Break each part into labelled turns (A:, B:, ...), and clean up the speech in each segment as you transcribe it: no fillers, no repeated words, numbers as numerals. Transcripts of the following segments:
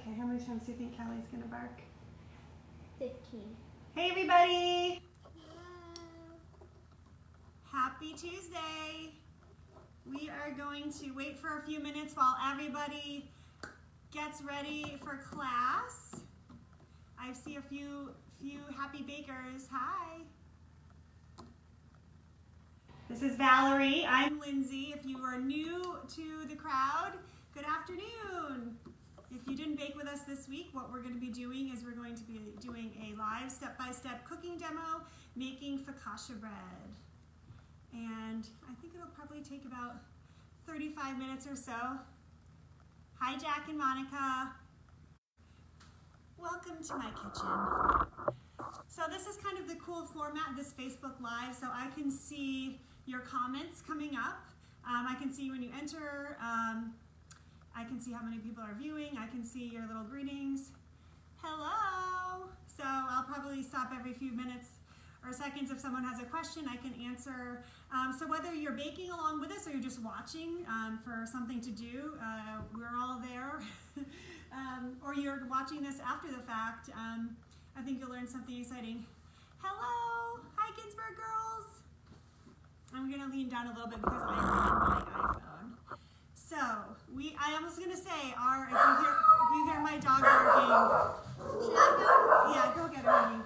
A: Okay, how many times do you think Callie's gonna bark?
B: 15.
A: Hey everybody! Happy Tuesday! We are going to wait for a few minutes while everybody gets ready for class. I see a few happy bakers. Hi! This is Valerie. I'm Lindsay. If you are new to the crowd, good afternoon. If you didn't bake with us this week, what we're going to be doing is we're going to be doing a live step-by-step cooking demo making focaccia bread. And I think it'll probably take about 35 minutes or so. Hi, Jack and Monica. Welcome to my kitchen. So this is kind of the cool format, this Facebook Live, so I can see your comments coming up. I can see when you enter. I can see how many people are viewing. I can see your little greetings. Hello! So I'll probably stop every few minutes or seconds if someone has a question I can answer. So whether you're baking along with us or you're just watching for something to do, we're all there. Or you're watching this after the fact, I think you'll learn something exciting. Hello! Hi, Ginsburg girls! I'm gonna lean down a little bit because I'm on my iPhone. So, I was gonna say, if you hear my dog barking.
B: Should I go?
A: Yeah, go get her, honey.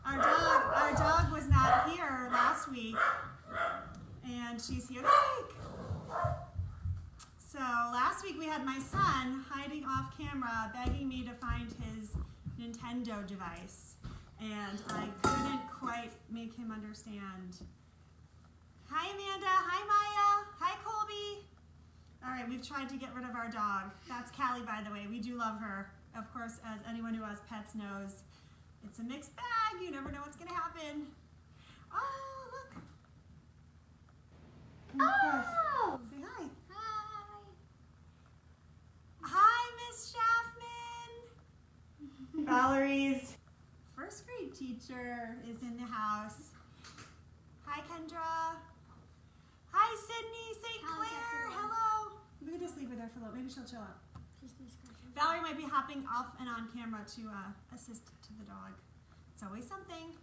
A: Our dog was not here last week, and she's here this week. So last week we had my son hiding off camera, begging me to find his Nintendo device, and I couldn't quite make him understand. Hi Amanda, hi Maya, hi Colby. All right, we've tried to get rid of our dog. That's Callie, by the way. We do love her. Of course, as anyone who has pets knows, it's a mixed bag. You never know what's gonna happen. Oh, look.
B: Oh!
A: Say hi.
B: Hi!
A: Hi, Miss Schaffman. Valerie's first grade teacher is in the house. Hi, Kendra. Hi, Sydney St. Clair. Hello. We could just leave her there for a little. Maybe she'll chill out. Valerie might be hopping off and on camera to assist to the dog. It's always something.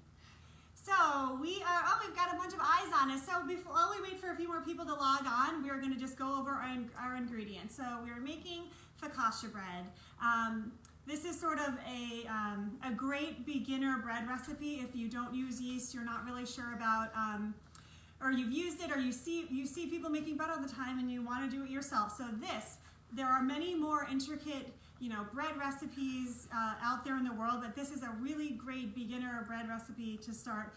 A: So we've got a bunch of eyes on us. So while we wait for a few more people to log on, we're going to just go over our ingredients. So we're making focaccia bread. This is sort of a great beginner bread recipe if you don't use yeast, you're not really sure about, or you've used it, or you see people making bread all the time and you want to do it yourself. So there are many more intricate, bread recipes out there in the world, but this is a really great beginner bread recipe to start,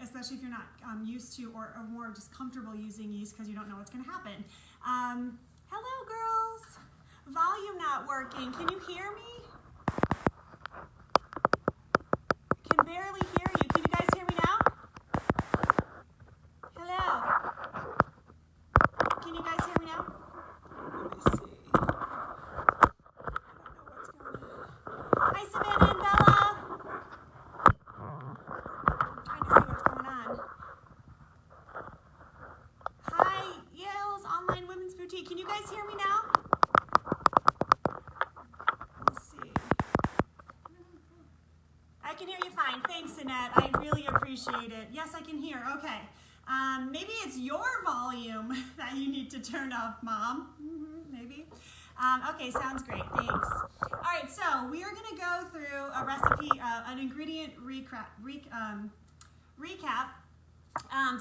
A: especially if you're not used to or more just comfortable using yeast because you don't know what's going to happen. Hello, girls. Volume not working. Can you hear me? Can barely hear you. Can you guys hear me now? Hello. Can you guys hear me now? Let me see. I don't know what's going on. Hi, Savannah and Bella. I'm trying to see what's going on. Hi, Yale's Online Women's Boutique. Can you guys hear me now? Let's see. I can hear you fine. Thanks, Annette. I really appreciate it. Yes, I can hear. Okay. Maybe it's your volume that you need to turn off, Mom. Maybe. Okay, sounds great. Thanks. All right, so we are going to go through a recipe, an ingredient recap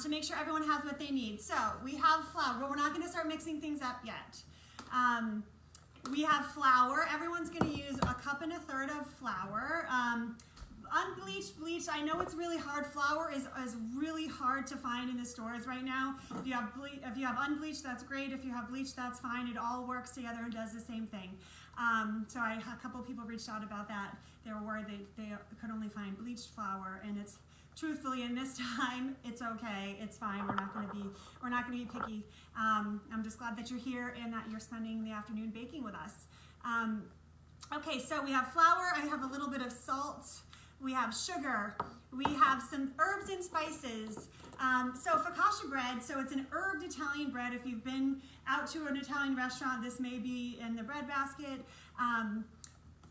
A: to make sure everyone has what they need. So we have flour, but we're not going to start mixing things up yet. We have flour. Everyone's going to use 1.25 cups of flour. Unbleached, bleached, I know it's really hard. Flour is really hard to find in the stores right now. If you have unbleached, that's great. If you have bleached, that's fine. It all works together and does the same thing. So a couple of people reached out about that. They were worried they could only find bleached flour, and it's truthfully in this time, it's okay. It's fine. We're not going to be picky. I'm just glad that you're here and that you're spending the afternoon baking with us. Okay, so we have flour. I have a little bit of salt. we have sugar, we have some herbs and spices. So focaccia bread, so it's an herbed Italian bread. If you've been out to an Italian restaurant, this may be in the bread basket.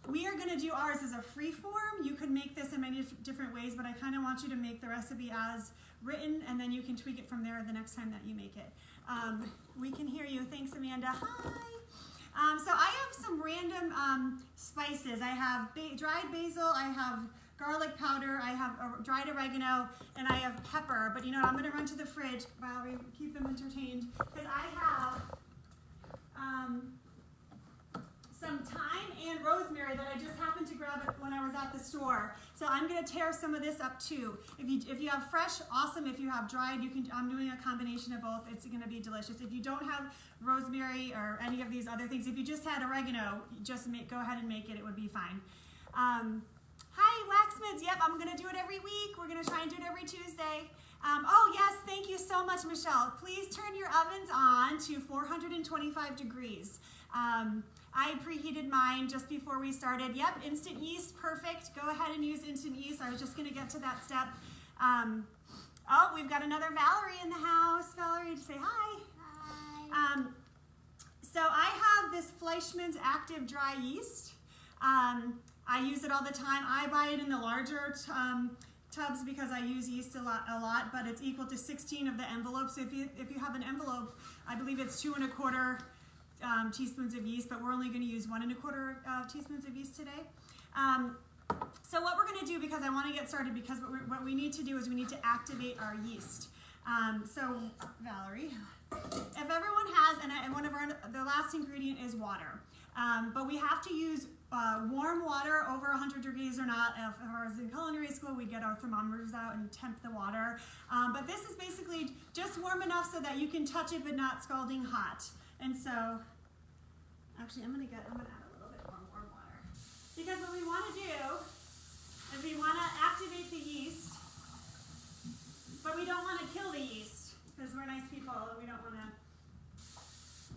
A: We are gonna do ours as a free form. You could make this in many different ways, but I kind of want you to make the recipe as written, and then you can tweak it from there the next time that you make it. We can hear you. Thanks, Amanda. Hi. So I have some random spices. I have dried basil, I have garlic powder, I have dried oregano, and I have pepper. But you know what, I'm gonna run to the fridge, Valerie, keep them entertained, because I have some thyme and rosemary that I just happened to grab it when I was at the store. So I'm gonna tear some of this up too. If you have fresh, awesome. If you have dried, you can. I'm doing a combination of both. It's gonna be delicious. If you don't have rosemary or any of these other things, if you just had oregano, just go ahead and make it. It would be fine. Hi, Waxmids. Yep, I'm gonna do it every week. We're gonna try and do it every Tuesday. Oh yes, thank you so much, Michelle. Please turn your ovens on to 425 degrees. I preheated mine just before we started. Yep, instant yeast, perfect. Go ahead and use instant yeast. I was just gonna get to that step. Oh, we've got another Valerie in the house. Valerie, say hi.
B: Hi.
A: So I have this Fleischmann's Active Dry Yeast. I use it all the time. I buy it in the larger tubs because I use yeast a lot, but it's equal to 16 of the envelopes. So if you have an envelope, I believe it's 2 1/4 teaspoons of yeast, but we're only going to use 1 1/4 teaspoons of yeast today. So what we're going to do, because I want to get started, because what we need to do is we need to activate our yeast. So Valerie, if everyone has, and one of the last ingredient is water, but we have to use warm water over 100 degrees or not. If I was in culinary school, we'd get our thermometers out and temp the water. But this is basically just warm enough so that you can touch it but not scalding hot. And so, actually, I'm gonna add a little bit more warm water. Because what we wanna do is we wanna activate the yeast, but we don't wanna kill the yeast, because we're nice people and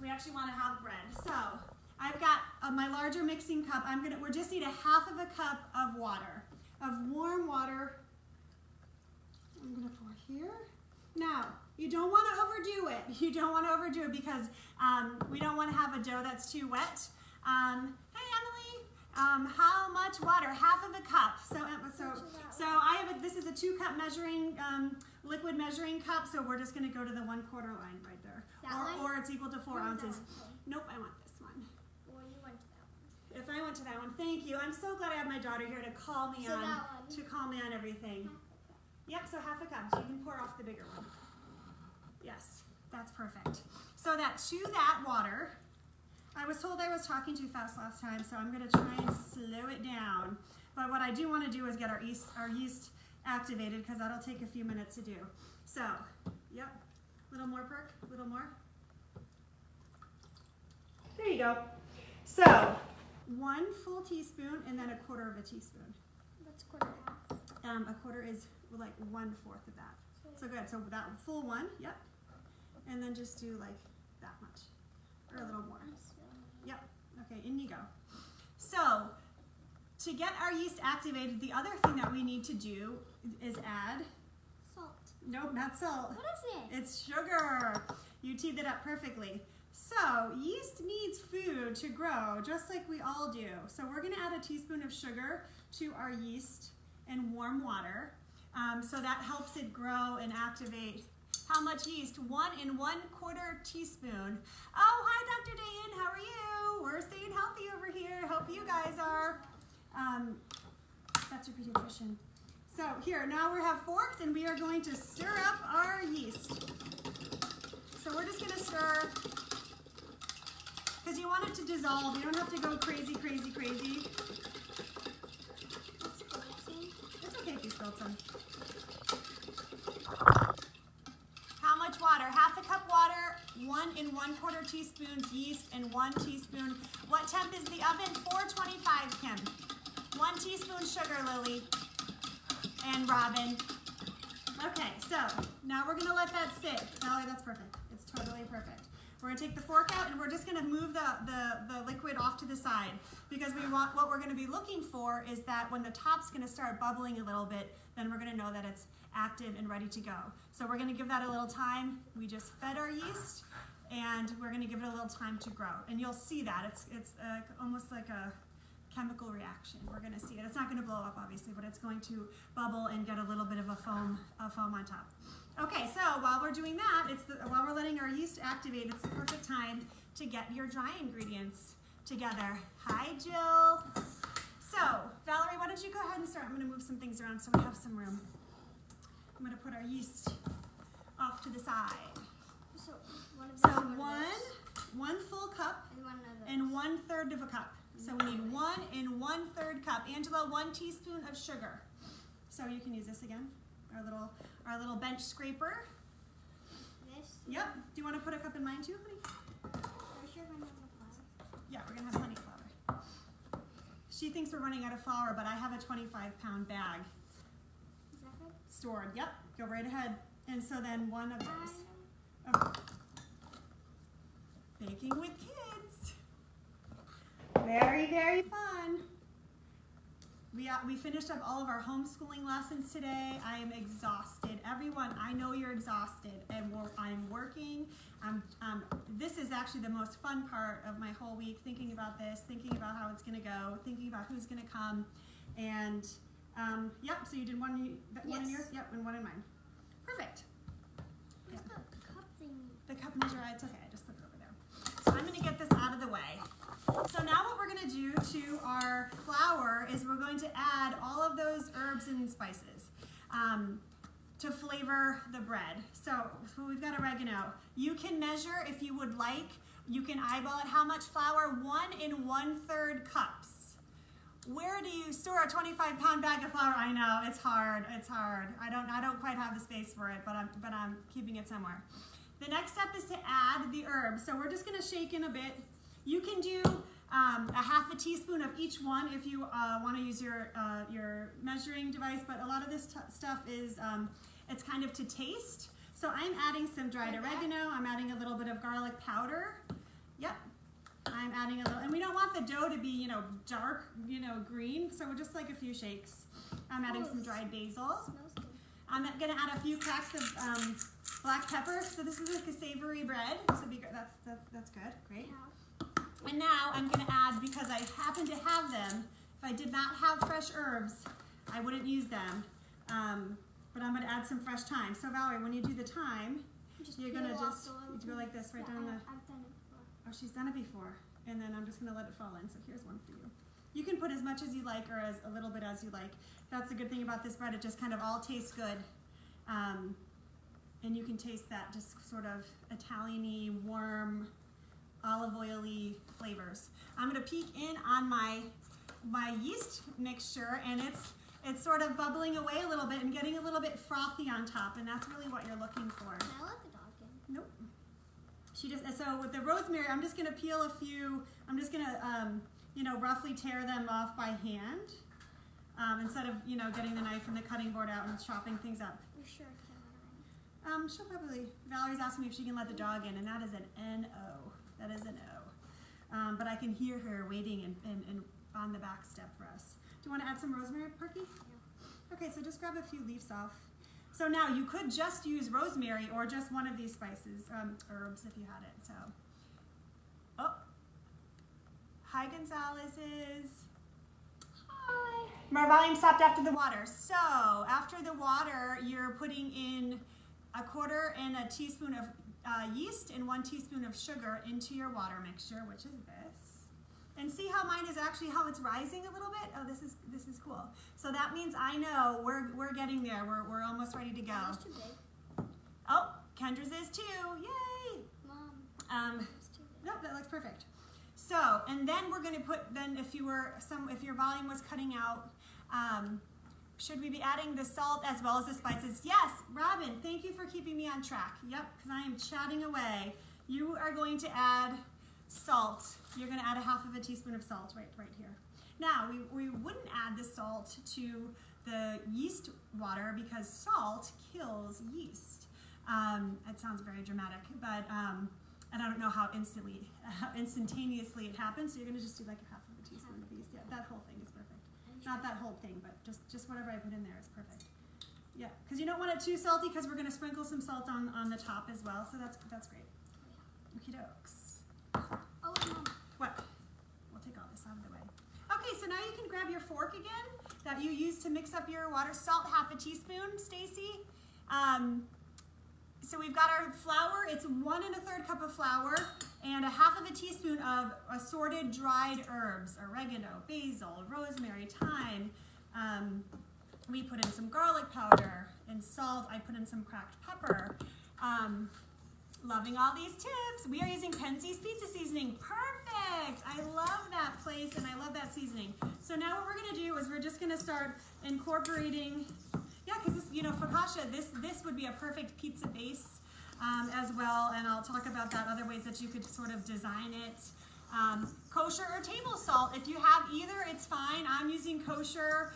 A: we actually wanna have bread. So, I've got my larger mixing cup. We just need 1/2 a cup of water, of warm water. I'm gonna pour here. Now, you don't want to overdo it. You don't want to overdo it because we don't want to have a dough that's too wet. Hey, Emily, how much water? 1/2 a cup. So I have this is a 2-cup measuring liquid measuring cup. So we're just going to go to the 1/4 line right there, or it's equal to 4 ounces. Nope, I want this one.
B: Well, you went to that one.
A: If I went to that one, thank you. I'm so glad I have my daughter here to call me on everything. Yep, so 1/2 a cup. So you can pour off the bigger one. Yes, that's perfect. So to that water, I was told I was talking too fast last time, so I'm gonna try and slow it down. But what I do want to do is get our yeast activated, because that'll take a few minutes to do. So, yep, a little more, Perk, a little more. There you go. So, 1 full teaspoon and then 1/4 teaspoon.
B: That's 1/4.
A: 1/4 is like 1/4 of that. So good, so that full one, yep. And then just do like that much, or a little more. Yep, okay, in you go. So, to get our yeast activated, the other thing that we need to do is add...
B: Salt.
A: Nope, not salt.
B: What is it?
A: It's sugar. You teed it up perfectly. So, yeast needs food to grow, just like we all do. So we're gonna add a teaspoon of sugar to our yeast and warm water. So that helps it grow and activate. How much yeast? 1 1/4 teaspoon. Oh, hi, Dr. Dayan. How are you? We're staying healthy over here. Hope you guys are. That's your pediatrician. So here, now we have forks, and we are going to stir up our yeast. So we're just gonna stir, because you want it to dissolve. You don't have to go crazy, crazy, crazy. It's okay if you spilled some. How much water? 1/2 a cup water, 1 1/4 teaspoons yeast, and 1 teaspoon. What temp is the oven? 425, Kim. 1 teaspoon sugar, Lily and Robin. Okay, so now we're gonna let that sit. Valerie, that's perfect. It's totally perfect. we're gonna take the fork out and we're just gonna move the liquid off to the side, because what we're gonna be looking for is that when the top's gonna start bubbling a little bit, then we're gonna know that it's active and ready to go. So we're gonna give that a little time. We just fed our yeast, and we're gonna give it a little time to grow. And you'll see that, it's almost like a chemical reaction. We're gonna see it. It's not gonna blow up, obviously, but it's going to bubble and get a little bit of a foam on top. Okay, so while we're doing that, while we're letting our yeast activate, it's the perfect time to get your dry ingredients together. Hi, Jill. So, Valerie, why don't you go ahead and start? I'm gonna move some things around so we have some room. I'm gonna put our yeast off to the side.
B: So
A: one full cup
B: and
A: 1/3 of a cup. So we need 1 1/3 cup. Angela, 1 teaspoon of sugar. So you can use this again, our little bench scraper.
B: This?
A: Yep. Do you want to put a cup in mine too, honey?
B: Are you sure we're gonna have flour?
A: Yeah, we're gonna have plenty of flour. She thinks we're running out of flour, but I have a 25-pound bag
B: Is that good?
A: stored. Yep. Go right ahead. And so then one of those. Okay. Baking with kids. Very, very fun. We finished up all of our homeschooling lessons today. I am exhausted. Everyone, I know you're exhausted, and I'm working. This is actually the most fun part of my whole week, thinking about this, thinking about how it's going to go, thinking about who's going to come. And, yep, so you did one in yours? Yep, and one in mine. Perfect.
B: Where's the cup thingy?
A: The cup measure, it's okay, I just put it over there. So I'm gonna get this out of the way. So now what we're gonna do to our flour is we're going to add all of those herbs and spices to flavor the bread. So we've got oregano. You can measure if you would like. You can eyeball it. How much flour? 1 1/3 cups. Where do you store a 25-pound bag of flour? I know, it's hard, it's hard. I don't quite have the space for it, but I'm keeping it somewhere. The next step is to add the herbs. So we're just gonna shake in a bit. You can do a 1/2 teaspoon of each one if you wanna use your measuring device, but a lot of this stuff is, it's kind of to taste. So I'm adding some dried oregano, I'm adding a little bit of garlic powder. Yep. I'm adding a little, and we don't want the dough to be, dark, green, so just like a few shakes. I'm adding some dried basil.
B: Smells good.
A: I'm gonna add a few cracks of black pepper. So this is like a savory bread. This would be good. That's good. Great.
B: Yeah.
A: And now I'm gonna add, because I happen to have them. If I did not have fresh herbs, I wouldn't use them. But I'm gonna add some fresh thyme. So Valerie, when you do the thyme, you're gonna just go like this right down the.
B: I've done it before.
A: Oh, she's done it before. And then I'm just gonna let it fall in. So here's one for you. You can put as much as you like, or as a little bit as you like. That's the good thing about this bread. It just kind of all tastes good. And you can taste that just sort of Italian-y, warm, olive oily flavors. I'm gonna peek in on my yeast mixture, and it's sort of bubbling away a little bit and getting a little bit frothy on top, and that's really what you're looking for.
B: Can I let the dog in?
A: Nope. So with the rosemary, I'm just gonna peel a few. I'm just gonna roughly tear them off by hand instead of getting the knife and the cutting board out and chopping things up.
B: You're sure I can let her in?
A: She'll probably. Valerie's asking me if she can let the dog in, and that is an N-O. That is an O. But I can hear her waiting and on the back step for us. Do you want to add some rosemary, Perky?
B: Yeah.
A: Okay, so just grab a few leaves off. So now you could just use rosemary or just one of these spices, herbs if you had it. So, oh, hi Gonzalez's.
B: Hi.
A: My volume stopped after the water. So after the water, you're putting in 1/4 teaspoon of yeast and 1 teaspoon of sugar into your water mixture, which is this. And see how mine is actually how it's rising a little bit? Oh, this is cool. So that means I know we're getting there. We're almost ready to go.
B: That's too big.
A: Oh, Kendra's is too. Yay!
B: Mom. That's too big.
A: Nope, that looks perfect. So, and then we're going to put, then if your volume was cutting out, should we be adding the salt as well as the spices? Yes, Robin, thank you for keeping me on track. Yep, because I am chatting away. You are going to add salt. You're going to add 1/2 teaspoon of salt right here. Now, we wouldn't add the salt to the yeast water because salt kills yeast. It sounds very dramatic, but and I don't know how instantaneously it happens, so you're gonna just do like a half of a teaspoon of yeast. Yeah, that whole thing is perfect. Not that whole thing, but just whatever I put in there is perfect. Yeah, because you don't want it too salty because we're gonna sprinkle some salt on the top as well, so that's great. Okie dokes.
B: Oh, Mom.
A: What? We'll take all this out of the way. Okay, so now you can grab your fork again that you used to mix up your water. Salt, half a teaspoon, Stacy. So we've got our flour. It's 1 1/3 cup of flour and a half of a teaspoon of assorted dried herbs, oregano, basil, rosemary, thyme. We put in some garlic powder and salt. I put in some cracked pepper. Loving all these tips. We are using Pensie's Pizza Seasoning. Perfect. I love that place and I love that seasoning. So now what we're gonna do is we're just gonna start incorporating, yeah, because this, you know, focaccia, this would be a perfect pizza base as well, and I'll talk about that, other ways that you could sort of design it. Kosher or table salt. If you have either, it's fine. I'm using kosher.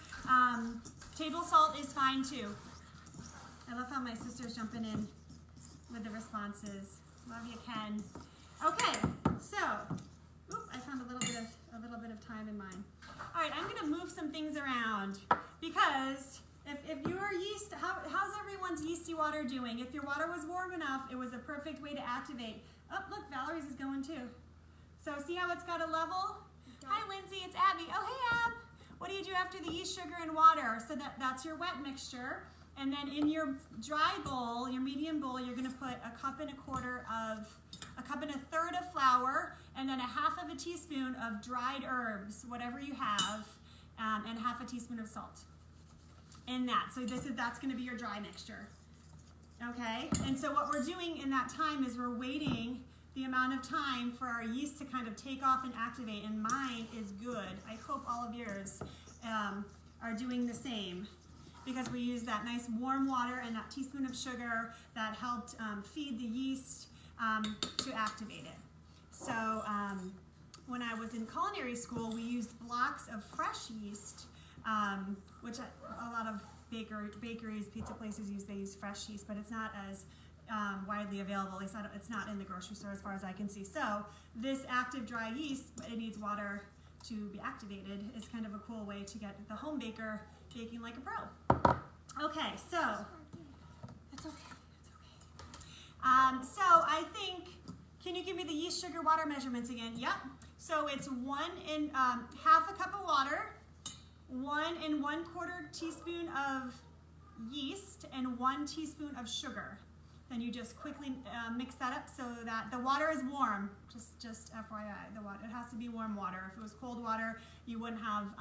A: Table salt is fine too. I love how my sister's jumping in with the responses. Love you, Ken. Okay, so, I found a little bit of time in mine. All right, I'm gonna move some things around because if your yeast, how's everyone's yeasty water doing? If your water was warm enough, it was a perfect way to activate. Oh, look, Valerie's is going too. So see how it's got a level? Hi, Lindsay, it's Abby. Oh, hey, Ab. What do you do after the yeast, sugar, and water? So that's your wet mixture. And then in your dry bowl, your medium bowl, you're gonna put a cup and a third of flour, and then a half of a teaspoon of dried herbs, whatever you have, and half a teaspoon of salt in that. So that's gonna be your dry mixture, okay? And so what we're doing in that time is we're waiting the amount of time for our yeast to kind of take off and activate, and mine is good. I hope all of yours are doing the same, because we use that nice warm water and that teaspoon of sugar that helped feed the yeast to activate it. So when I was in culinary school, we used blocks of fresh yeast, which a lot of bakeries, pizza places they use fresh yeast, but it's not as widely available. It's not in the grocery store as far as I can see. So this active dry yeast, it needs water to be activated, is kind of a cool way to get the home baker baking like a pro. Okay, so it's okay. So I think, can you give me the yeast, sugar, water measurements again? Yep. So it's 1 and half a cup of water, 1 1/4 teaspoon of yeast, and 1 teaspoon of sugar. Then you just quickly mix that up so that the water is warm. Just FYI, the water, it has to be warm water. If it was cold water, you wouldn't have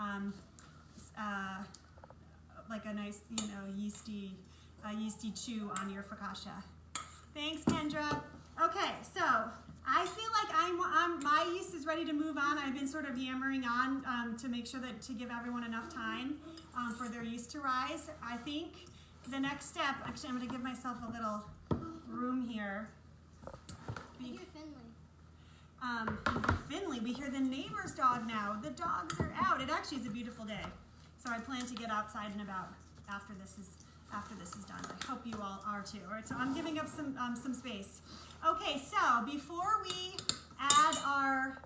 A: like a nice, yeasty chew on your focaccia. Thanks, Kendra. Okay, so I feel like my yeast is ready to move on. I've been sort of yammering on to make sure to give everyone enough time for their yeast to rise. I think the next step, actually I'm gonna give myself a little room here.
B: I hear Finley.
A: Finley, we hear the neighbor's dog now. The dogs are out. It actually is a beautiful day. So I plan to get outside and about after this is done. I hope you all are too. All right, so I'm giving up some space. Okay, so before we add our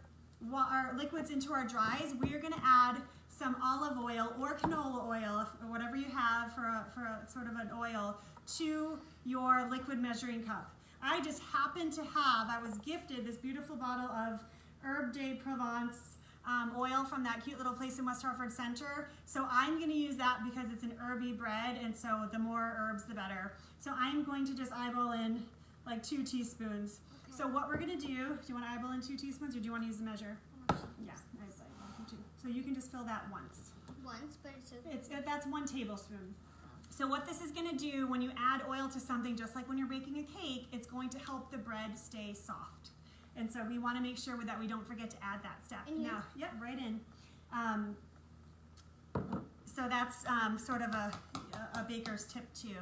A: liquids into our dries, we are going to add some olive oil or canola oil, or whatever you have for a sort of an oil, to your liquid measuring cup. I just happen to have, I was gifted this beautiful bottle of Herb de Provence oil from that cute little place in West Hartford Center. So I'm going to use that because it's an herby bread, and so the more herbs, the better. So I'm going to just eyeball in like 2 teaspoons. Okay. So what we're going to do you want to eyeball in 2 teaspoons, or do you want to use the measure? Yeah, I eyeball 2. So you can just fill that once.
B: Once, but
A: that's 1 tablespoon. So what this is going to do when you add oil to something, just like when you're baking a cake, it's going to help the bread stay soft. And so we want to make sure that we don't forget to add that step. Now, yep, right in. So that's sort of a baker's tip too.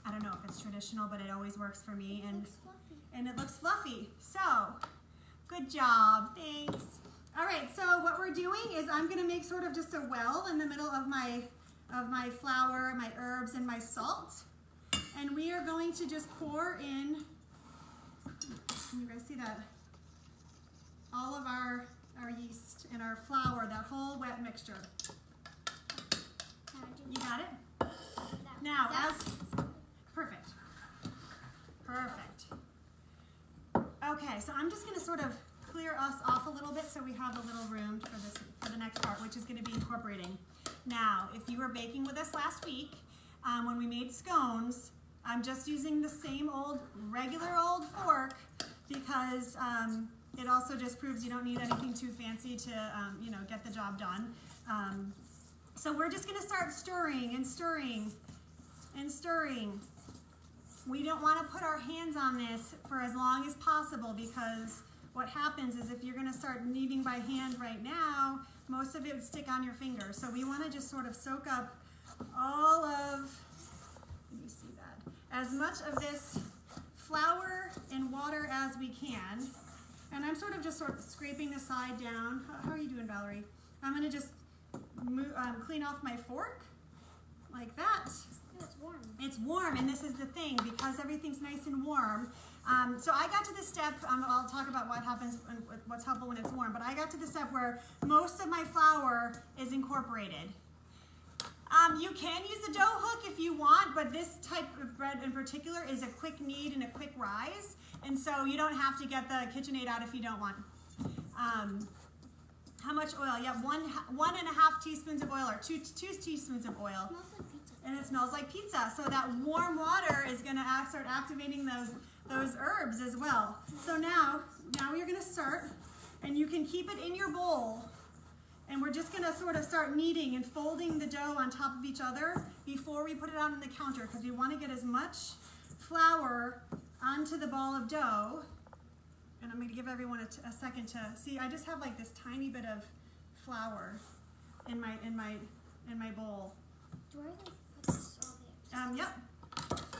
A: I don't know if it's traditional, but it always works for me. And it looks fluffy. So, good job, thanks. All right, so what we're doing is I'm gonna make sort of just a well in the middle of my flour, my herbs, and my salt. And we are going to just pour in Can you guys see that? All of our yeast and our flour, that whole wet mixture. You got it? Now, perfect. Perfect. Okay, so I'm just going to sort of clear us off a little bit so we have a little room for the next part, which is going to be incorporating. Now, if you were baking with us last week, when we made scones, I'm just using the same old, regular old fork because it also just proves you don't need anything too fancy to, get the job done. So we're just going to start stirring and stirring and stirring. We don't want to put our hands on this for as long as possible because what happens is if you're going to start kneading by hand right now, most of it would stick on your fingers. So we want to just sort of soak up all of, let me see that, as much of this flour and water as we can. And I'm sort of scraping the side down. How are you doing, Valerie? I'm going to just clean off my fork like that.
B: It's warm.
A: It's warm, and this is the thing, because everything's nice and warm. So I got to the step, I'll talk about what happens, and what's helpful when it's warm, but I got to the step where most of my flour is incorporated. You can use a dough hook if you want, but this type of bread in particular is a quick knead and a quick rise, and so you don't have to get the KitchenAid out if you don't want. How much oil? Yeah, 1.5 teaspoons of oil, or two teaspoons of oil. And it smells like pizza. So that warm water is going to start activating those herbs as well. So now you're going to start, and you can keep it in your bowl. And we're just going to sort of start kneading and folding the dough on top of each other before we put it out on the counter, because we want to get as much flour onto the ball of dough. And I'm going to give everyone a second to see. I just have like this tiny bit of flour in my bowl.
B: Do I put this all the
A: Yep.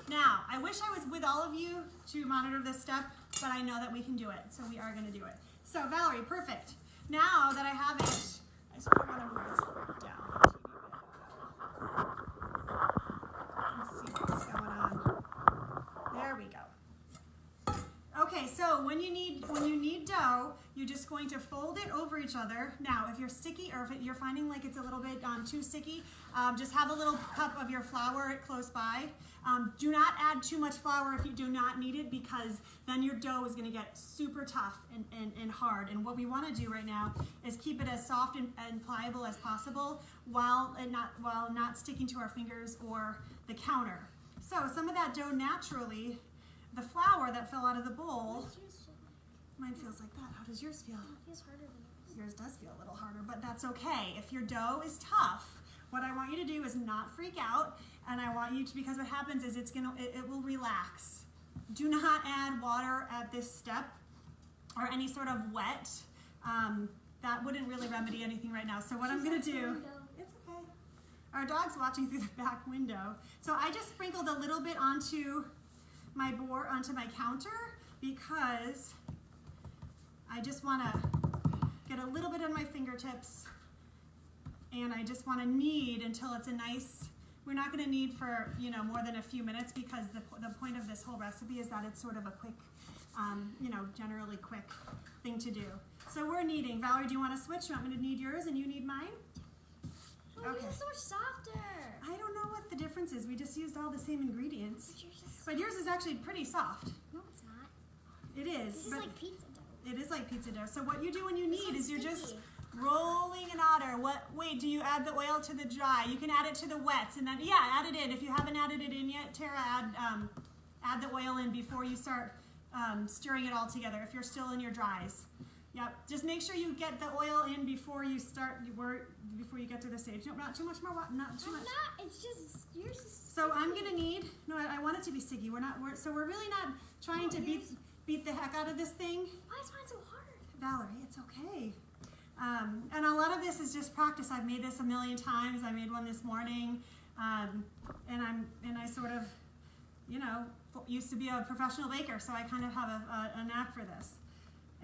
A: Now, I wish I was with all of you to monitor this step, but I know that we can do it, so we are going to do it. So, Valerie, perfect. Now that I have it, I sort of want to move this down. Let's see what's going on. There we go. Okay, so when you need dough, you're just going to fold it over each other. Now, if you're sticky, or if you're finding like it's a little bit too sticky, just have a little cup of your flour close by. Do not add too much flour if you do not need it, because then your dough is going to get super tough and hard. And what we want to do right now is keep it as soft and pliable as possible while not sticking to our fingers or the counter. So some of that dough naturally, the flour that fell out of the bowl, mine feels like that. How does yours feel?
B: It feels harder than
A: Yours does feel a little harder, but that's okay. If your dough is tough, what I want you to do is not freak out, and I want you to, because what happens is it will relax. Do not add water at this step or any sort of wet. That wouldn't really remedy anything right now. So what I'm going to do, it's okay. Our dog's watching through the back window. So I just sprinkled a little bit onto my board, onto my counter, because I just want to get a little bit on my fingertips, and I just want to knead until it's a nice, we're not going to knead for more than a few minutes, because the point of this whole recipe is that it's sort of a quick, generally quick thing to do. So we're kneading. Valerie, do you want to switch? You want me to knead yours and you knead mine?
B: Oh, yours is so much softer.
A: I don't know what the difference is. We just used all the same ingredients. But yours is actually pretty soft.
B: No, it's not.
A: It is.
B: This is like pizza dough.
A: It is like pizza dough. So what you do when you knead is you're just rolling an otter. Wait, do you add the oil to the dry? You can add it to the wets, and then add it in. If you haven't added it in yet, Tara, add the oil in before you start stirring it all together. If you're still in your dries. Yep. Just make sure you get the oil in before you before you get to the stage. No, not too much more water. Not too much.
B: It's just yours is.
A: So I'm gonna need. No, I want it to be sticky. We're really not trying to beat the heck out of this thing.
B: Why is mine so hard?
A: Valerie, it's okay. And a lot of this is just practice. I've made this a million times. I made one this morning, and I sort of, used to be a professional baker, so I kind of have a knack for this.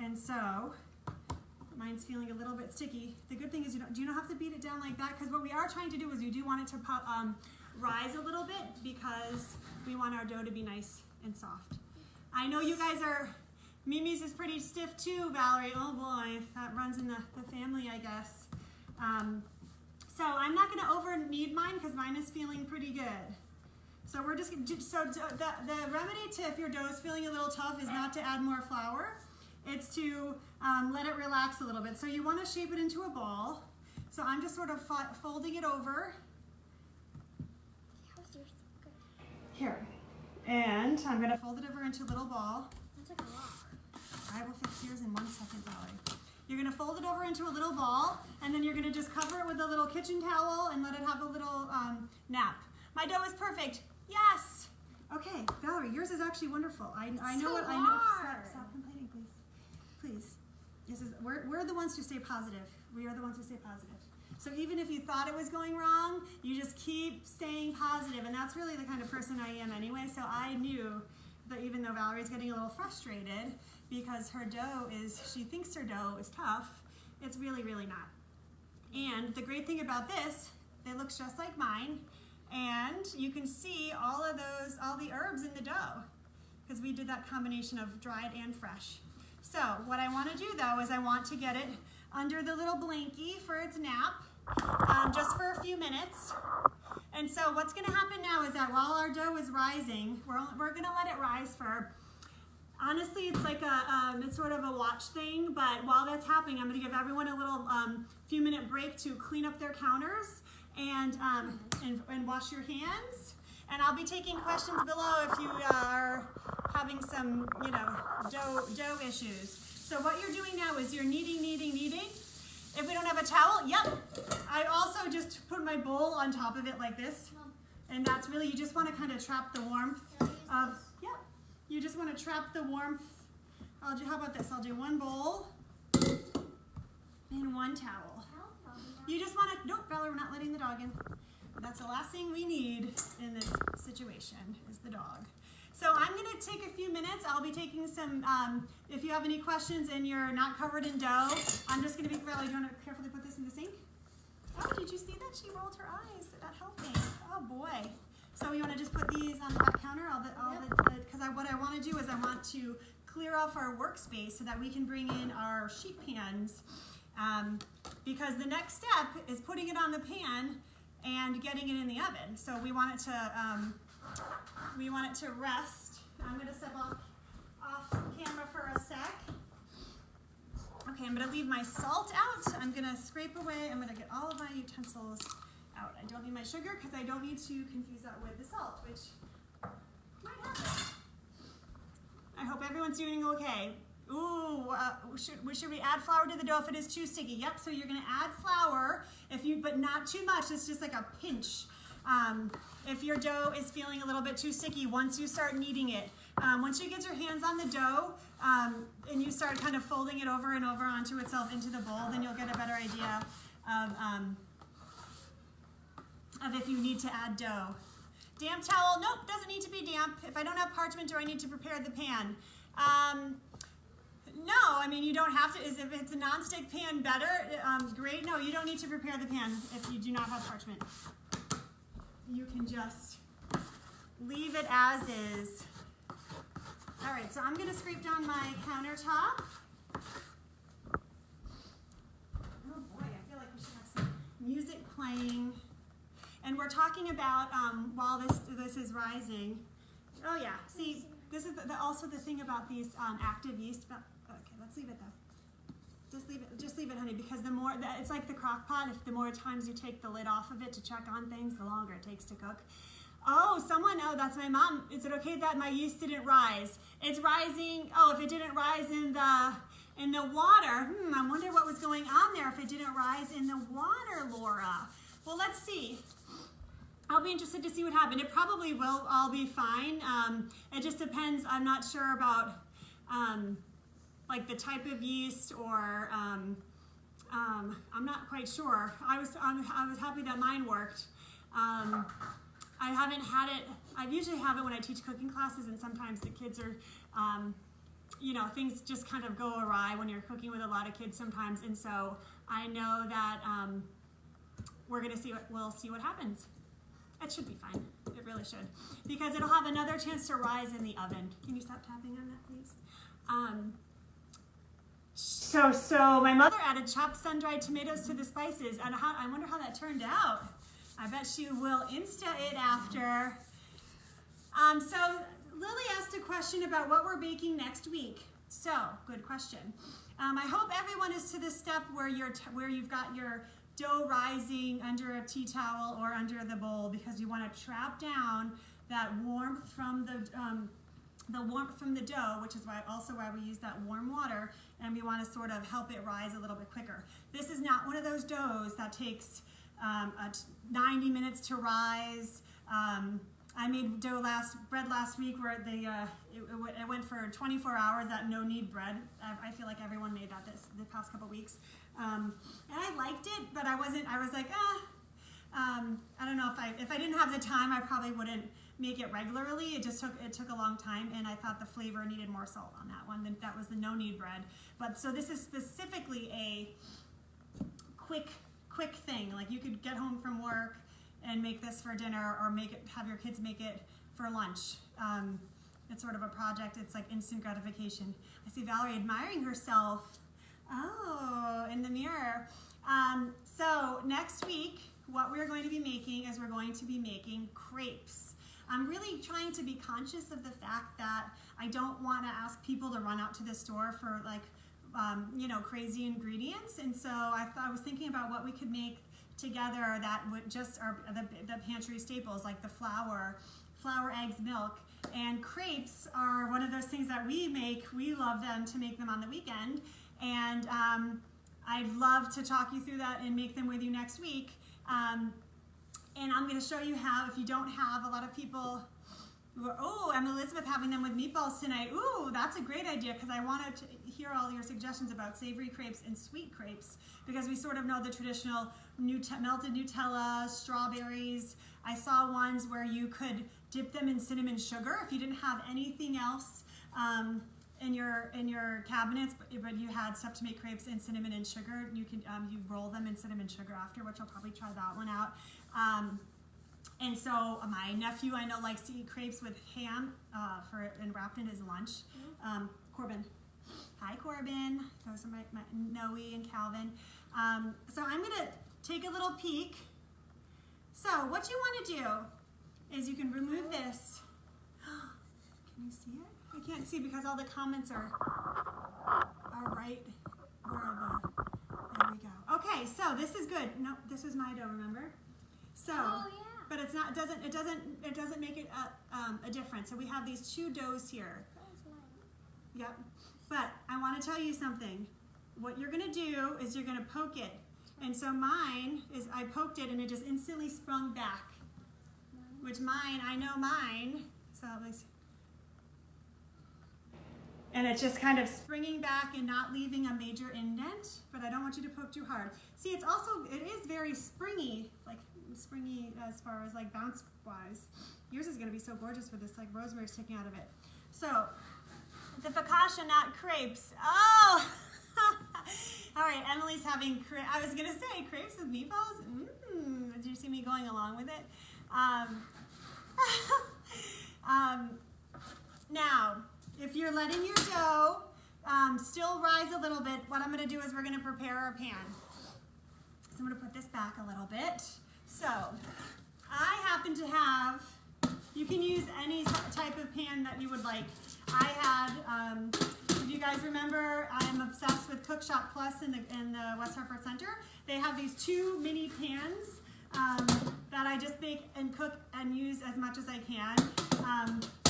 A: And so mine's feeling a little bit sticky. The good thing is you don't have to beat it down like that, because what we are trying to do is you do want it to rise a little bit, because we want our dough to be nice and soft. I know you guys are Mimi's is pretty stiff too, Valerie. Oh boy, that runs in the family, I guess. So I'm not gonna over knead mine because mine is feeling pretty good. So we're just, the remedy to if your dough is feeling a little tough is not to add more flour. It's to let it relax a little bit. So you wanna shape it into a ball. So I'm just sort of folding it over.
B: How's yours so good?
A: Here. And I'm gonna fold it over into a little ball.
B: That's like a lot.
A: I will fix yours in 1 second, Valerie. You're gonna fold it over into a little ball, and then you're gonna just cover it with a little kitchen towel and let it have a little nap. My dough is perfect. Yes. Okay, Valerie, yours is actually wonderful. I know
B: so
A: what I know.
B: hard.
A: Stop complaining, please. Please. This is we're the ones who stay positive. We are the ones who stay positive. So even if you thought it was going wrong, you just keep staying positive, and that's really the kind of person I am anyway. So I knew that even though Valerie's getting a little frustrated because her dough she thinks her dough is tough, it's really, really not. And the great thing about this, it looks just like mine, and you can see all the herbs in the dough because we did that combination of dried and fresh. So what I want to do though is I want to get it under the little blankie for its nap, just for a few minutes. And so what's going to happen now is that while our dough is rising, we're going to let it rise for, honestly, it's like it's sort of a watch thing, but while that's happening, I'm going to give everyone a little few minute break to clean up their counters and wash your hands. And I'll be taking questions below if you are having some, dough issues. So what you're doing now is you're kneading. If we don't have a towel, yep. I also just put my bowl on top of it like this. And that's really, you just want to kind of trap the warmth of, yep. You just want to trap the warmth. How about this? I'll do one bowl and one towel. You just want to, nope, Valerie, we're not letting the dog in. That's the last thing we need in this situation is the dog. So I'm going to take a few minutes. I'll be taking some, if you have any questions and you're not covered in dough, I'm just going to be, Valerie, do you want to carefully put this in the sink? Oh, did you see that? She rolled her eyes at helping. Oh boy. So you want to just put these on the back counter, because what I want to do is I want to clear off our workspace so that we can bring in our sheet pans, because the next step is putting it on the pan and getting it in the oven. So we want it to rest. I'm going to step off camera for a sec. Okay, I'm going to leave my salt out. I'm going to scrape away. I'm going to get all of my utensils out. I don't need my sugar because I don't need to confuse that with the salt, which might happen. I hope everyone's doing okay. Ooh, should we add flour to the dough if it is too sticky? Yep, so you're going to add flour, but not too much. It's just like a pinch. If your dough is feeling a little bit too sticky, once you start kneading it, once you get your hands on the dough and you start kind of folding it over and over onto itself into the bowl, then you'll get a better idea of if you need to add dough. Damp towel, nope, doesn't need to be damp. If I don't have parchment, do I need to prepare the pan? No, I mean, you don't have to. If it's a non-stick pan, better, great. No, you don't need to prepare the pan if you do not have parchment. You can just leave it as is. All right, so I'm going to scrape down my countertop. Oh boy, I feel like we should have some music playing. And we're talking about while this is rising. Oh yeah, see, this is also the thing about these active yeast. Okay, let's leave it though. Just leave it, honey, because it's like the crock pot. If the more times you take the lid off of it to check on things, the longer it takes to cook. Oh, that's my mom. Is it okay that my yeast didn't rise? It's rising. Oh, if it didn't rise in the water, I wonder what was going on there if it didn't rise in the water, Laura. Well, let's see. I'll be interested to see what happened. It probably will all be fine. It just depends. I'm not sure about like the type of yeast, or I'm not quite sure. I was happy that mine worked. I haven't had it. I usually have it when I teach cooking classes, and sometimes the kids are, things just kind of go awry when you're cooking with a lot of kids sometimes, and so I know that we'll see what happens. It should be fine. It really should, because it'll have another chance to rise in the oven. Can you stop tapping on that, please? So my mother added chopped sun-dried tomatoes to the spices, and I wonder how that turned out. I bet she will Insta it after. So Lily asked a question about what we're baking next week. So, good question. I hope everyone is to the step where you've got your dough rising under a tea towel or under the bowl, because you want to trap down that warmth from the warmth from the dough, which is why we use that warm water, and we want to sort of help it rise a little bit quicker. This is not one of those doughs that takes 90 minutes to rise. I made bread last week where it went for 24 hours, that no-knead bread. I feel like everyone made that the past couple weeks. And I liked it, but I was like, I don't know, if I didn't have the time, I probably wouldn't make it regularly. It took a long time, and I thought the flavor needed more salt on that one. That was the no-knead bread. But so this is specifically a quick thing. Like, you could get home from work and make this for dinner, or have your kids make it for lunch. It's sort of a project. It's like instant gratification. I see Valerie admiring herself. Oh, in the mirror. So next week, what we're going to be making is we're going to be making crepes. I'm really trying to be conscious of the fact that I don't want to ask people to run out to the store for crazy ingredients. And so I was thinking about what we could make together that would just are the pantry staples, like the flour, eggs, milk. And crepes are one of those things that we make. We love them to make them on the weekend. And I'd love to talk you through that and make them with you next week. And I'm going to show you how, if you don't have a lot of people, I'm Elizabeth having them with meatballs tonight. Ooh, that's a great idea, because I wanted to hear all your suggestions about savory crepes and sweet crepes, because we sort of know the traditional melted Nutella, strawberries. I saw ones where you could dip them in cinnamon sugar if you didn't have anything else in your cabinets, but you had stuff to make crepes in cinnamon and sugar. You can you roll them in cinnamon sugar after, which I'll probably try that one out. And so my nephew, I know, likes to eat crepes with ham and wrapped in his lunch. Corbin. Hi, Corbin. Those are my Noe and Calvin. So I'm going to take a little peek. So what you want to do is you can remove this. Can you see it? I can't see because all the comments are right where there we go. Okay, so this is good. No, this is my dough, remember? So,
B: oh, yeah.
A: But it's not. It doesn't make it a difference. So we have these two doughs here. Yep. But I want to tell you something. What you're going to do is you're going to poke it. And so mine is, I poked it and it just instantly sprung back. Which I know mine. So at least. And it's just kind of springing back and not leaving a major indent. But I don't want you to poke too hard. See, it is very springy, like springy as far as like bounce wise. Yours is going to be so gorgeous with this, like rosemary sticking out of it. So the focaccia nut crepes. Oh, all right. Emily's having. I was going to say crepes with meatballs. Did you see me going along with it? Now, if you're letting your dough still rise a little bit, what I'm going to do is we're going to prepare our pan. So I'm going to put this back a little bit. So I happen to have, you can use any type of pan that you would like. I had, if you guys remember, I am obsessed with Cook Shop Plus in the West Hartford Center. They have these 2 mini pans that I just bake and cook and use as much as I can.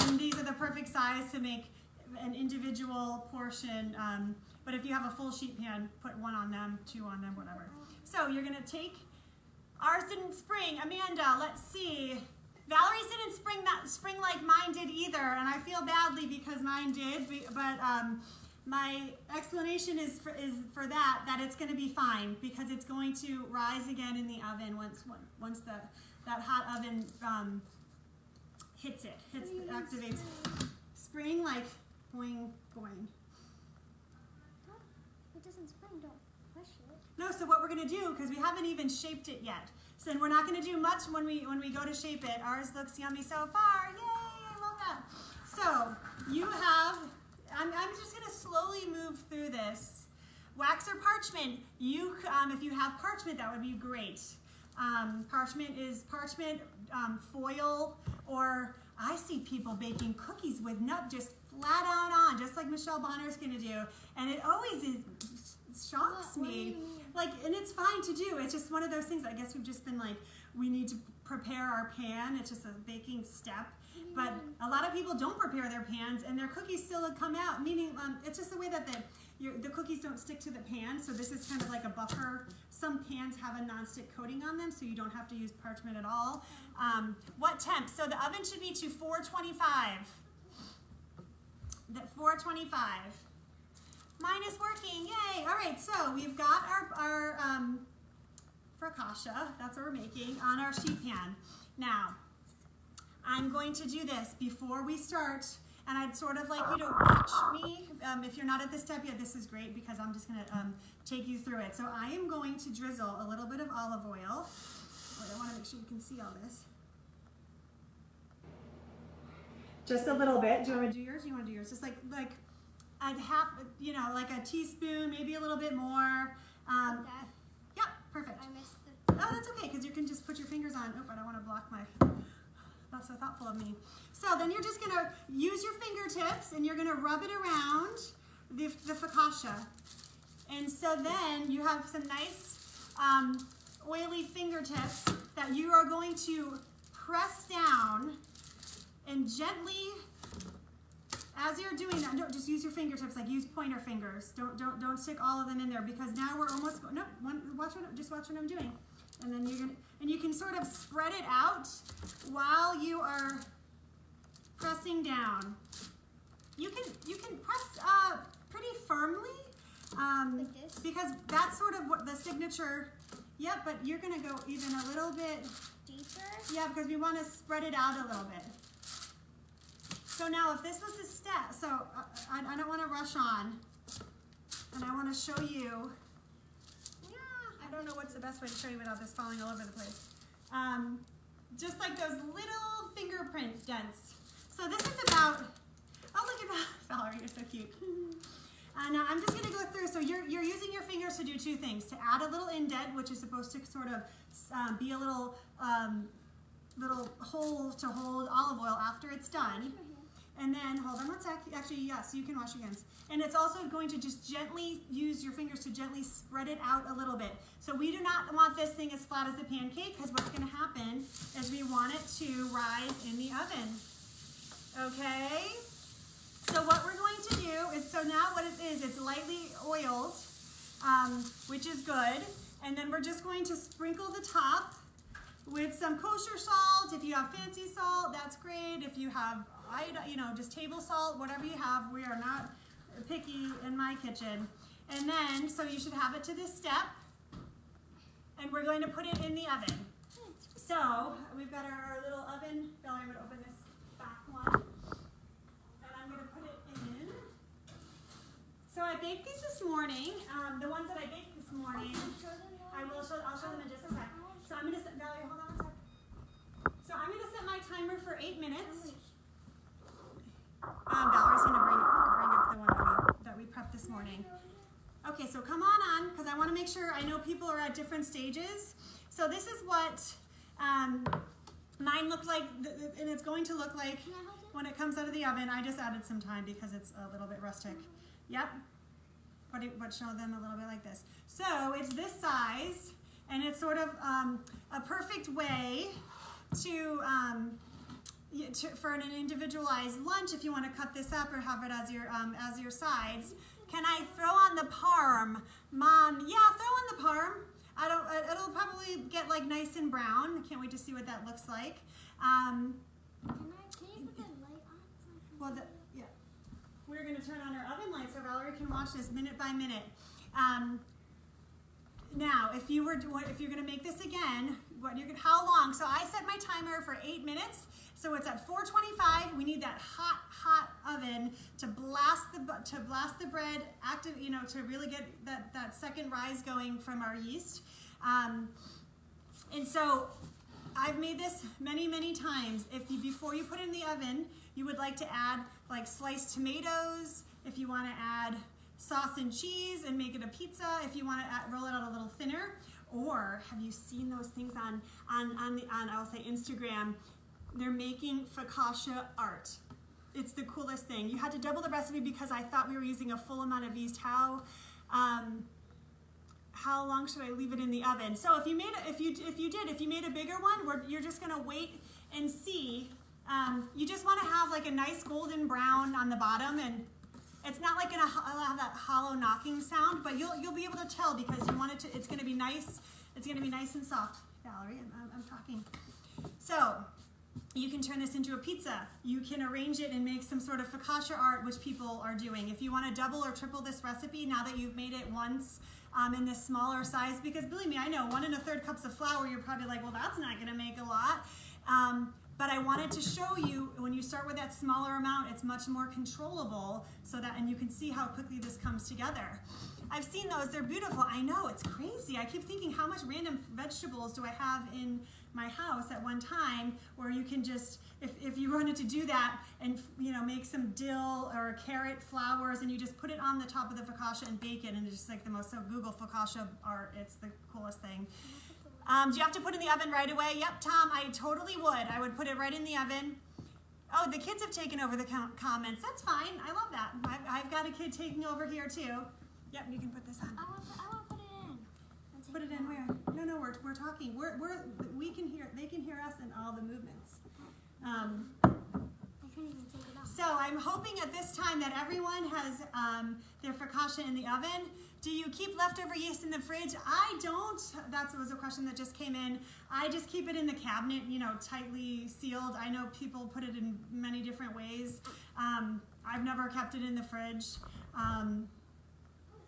A: And these are the perfect size to make an individual portion. But if you have a full sheet pan, put 1 on them, 2 on them, whatever. So you're going to take, ours didn't spring. Amanda, let's see. Valerie's didn't spring like mine did either, and I feel badly because mine did, but my explanation is for that it's going to be fine because it's going to rise again in the oven once that hot oven activates. Spring like boing, boing.
B: It doesn't spring, don't push it.
A: No, so what we're going to do, because we haven't even shaped it yet, so then we're not going to do much when we go to shape it. Ours looks yummy so far. Yay, I love that. So you have, I'm just going to slowly move through this. Wax or parchment. You, if you have parchment, that would be great. Parchment is parchment, foil, or I see people baking cookies with nut just flat out on, just like Michelle Bonner's gonna do. And it always shocks me. Like, and it's fine to do. It's just one of those things. I guess we've just been like, we need to prepare our pan. It's just a baking step. But a lot of people don't prepare their pans, and their cookies still come out. Meaning, it's just the way that the cookies don't stick to the pan. So this is kind of like a buffer. Some pans have a non-stick coating on them, so you don't have to use parchment at all. What temp? So the oven should be to 425. 425. Mine is working, yay! All right, so we've got our focaccia, that's what we're making, on our sheet pan. Now, I'm going to do this before we start, and I'd sort of like you to watch me. If you're not at this step yet, this is great because I'm just gonna take you through it. So I am going to drizzle a little bit of olive oil. Wait, I wanna make sure you can see all this. Just a little bit. Do you want me to do yours? Do you want to do yours? Just like a half, you know, like a teaspoon, maybe a little bit more.
B: That.
A: Yep, perfect.
B: I missed the.
A: Oh, that's okay, because you can just put your fingers on. Oh, I don't want to block my. That's so thoughtful of me. So then you're just gonna use your fingertips and you're gonna rub it around the focaccia. And so then you have some nice oily fingertips that you are going to press down. And gently, as you're doing that, don't just use your fingertips, like use pointer fingers. Don't stick all of them in there because now we're almost just watch what I'm doing. And then you can sort of spread it out while you are pressing down. You can press pretty firmly
B: Like this?
A: because that's sort of what the signature. Yep, but you're gonna go even a little bit
B: Deeper?
A: yeah, because we want to spread it out a little bit. So now if this was a step, so I don't want to rush on, and I want to show you, I don't know what's the best way to show you without this falling all over the place. Just like those little fingerprint dents. So this is about, oh look at that, Valerie, you're so cute. Now I'm just going to go through, so you're using your fingers to do two things, to add a little indent, which is supposed to sort of be a little hole to hold olive oil after it's done. And then, hold on one sec, actually yes, you can wash your hands. And it's also going to just gently use your fingers to gently spread it out a little bit. So we do not want this thing as flat as a pancake because what's going to happen is we want it to rise in the oven. Okay? So what we're going to do is, so now what it is, it's lightly oiled, which is good. And then we're just going to sprinkle the top with some kosher salt. If you have fancy salt, that's great. If you have, you know, just table salt, whatever you have, we are not picky in my kitchen. And then, so you should have it to this step. And we're going to put it in the oven. So, we've got our little oven. Valerie, I'm going to open this back one. And I'm going to put it in. So I baked these this morning. The ones that I baked this morning, I'll show them in just a sec. So I'm going to set, Valerie, hold on one sec. So I'm going to set my timer for 8 minutes. Valerie's going to bring up the one that we prepped this morning. Okay, so come on, because I want to make sure, I know people are at different stages. So this is what mine looked like, and it's going to look like when it comes out of the oven. I just added some time because it's a little bit rustic. Yep. But show them a little bit like this. So it's this size, and it's sort of a perfect way for an individualized lunch if you want to cut this up or have it as your sides. Can I throw on the parm? Mom, yeah, throw on the parm. It'll probably get like nice and brown. I can't wait to see what that looks like.
B: Can you put the light on?
A: Well, yeah. We're going to turn on our oven light so Valerie can watch this minute by minute. Now, if you're going to make this again, how long? So I set my timer for 8 minutes. So it's at 425. We need that hot oven to blast the bread, to really get that second rise going from our yeast. And so I've made this many times. Before you put it in the oven, you would like to add like sliced tomatoes, if you want to add sauce and cheese and make it a pizza, if you want to roll it out a little thinner. Or have you seen those things on I'll say Instagram? They're making focaccia art. It's the coolest thing. You had to double the recipe because I thought we were using a full amount of yeast. How long should I leave it in the oven? So if you made if you made a bigger one, you're just gonna wait and see. You just want to have like a nice golden brown on the bottom, and it's not like gonna have that hollow knocking sound, but you'll be able to tell because you want it to. It's gonna be nice. It's gonna be nice and soft. Valerie, I'm talking. So you can turn this into a pizza. You can arrange it and make some sort of focaccia art, which people are doing. If you want to double or triple this recipe, now that you've made it once in this smaller size, because believe me, I know 1 1/3 cups of flour, you're probably like, well, that's not going to make a lot. But I wanted to show you when you start with that smaller amount, it's much more controllable, and you can see how quickly this comes together. I've seen those, they're beautiful. I know, it's crazy. I keep thinking, how much random vegetables do I have in my house at one time, where you can just, if you wanted to do that and make some dill or carrot flowers, and you just put it on the top of the focaccia and bake it, and it's just like the most, so Google focaccia art, it's the coolest thing. Do you have to put it in the oven right away? Yep, Tom, I totally would. I would put it right in the oven. Oh, the kids have taken over the comments. That's fine. I love that. I've got a kid taking over here too. Yep, you can put this on.
B: I want to put it in.
A: Put it in where? No, we're talking. We can hear. They can hear us in all the movements.
B: I couldn't even take it off.
A: So I'm hoping at this time that everyone has their focaccia in the oven. Do you keep leftover yeast in the fridge? I don't. That was a question that just came in. I just keep it in the cabinet, tightly sealed. I know people put it in many different ways. I've never kept it in the fridge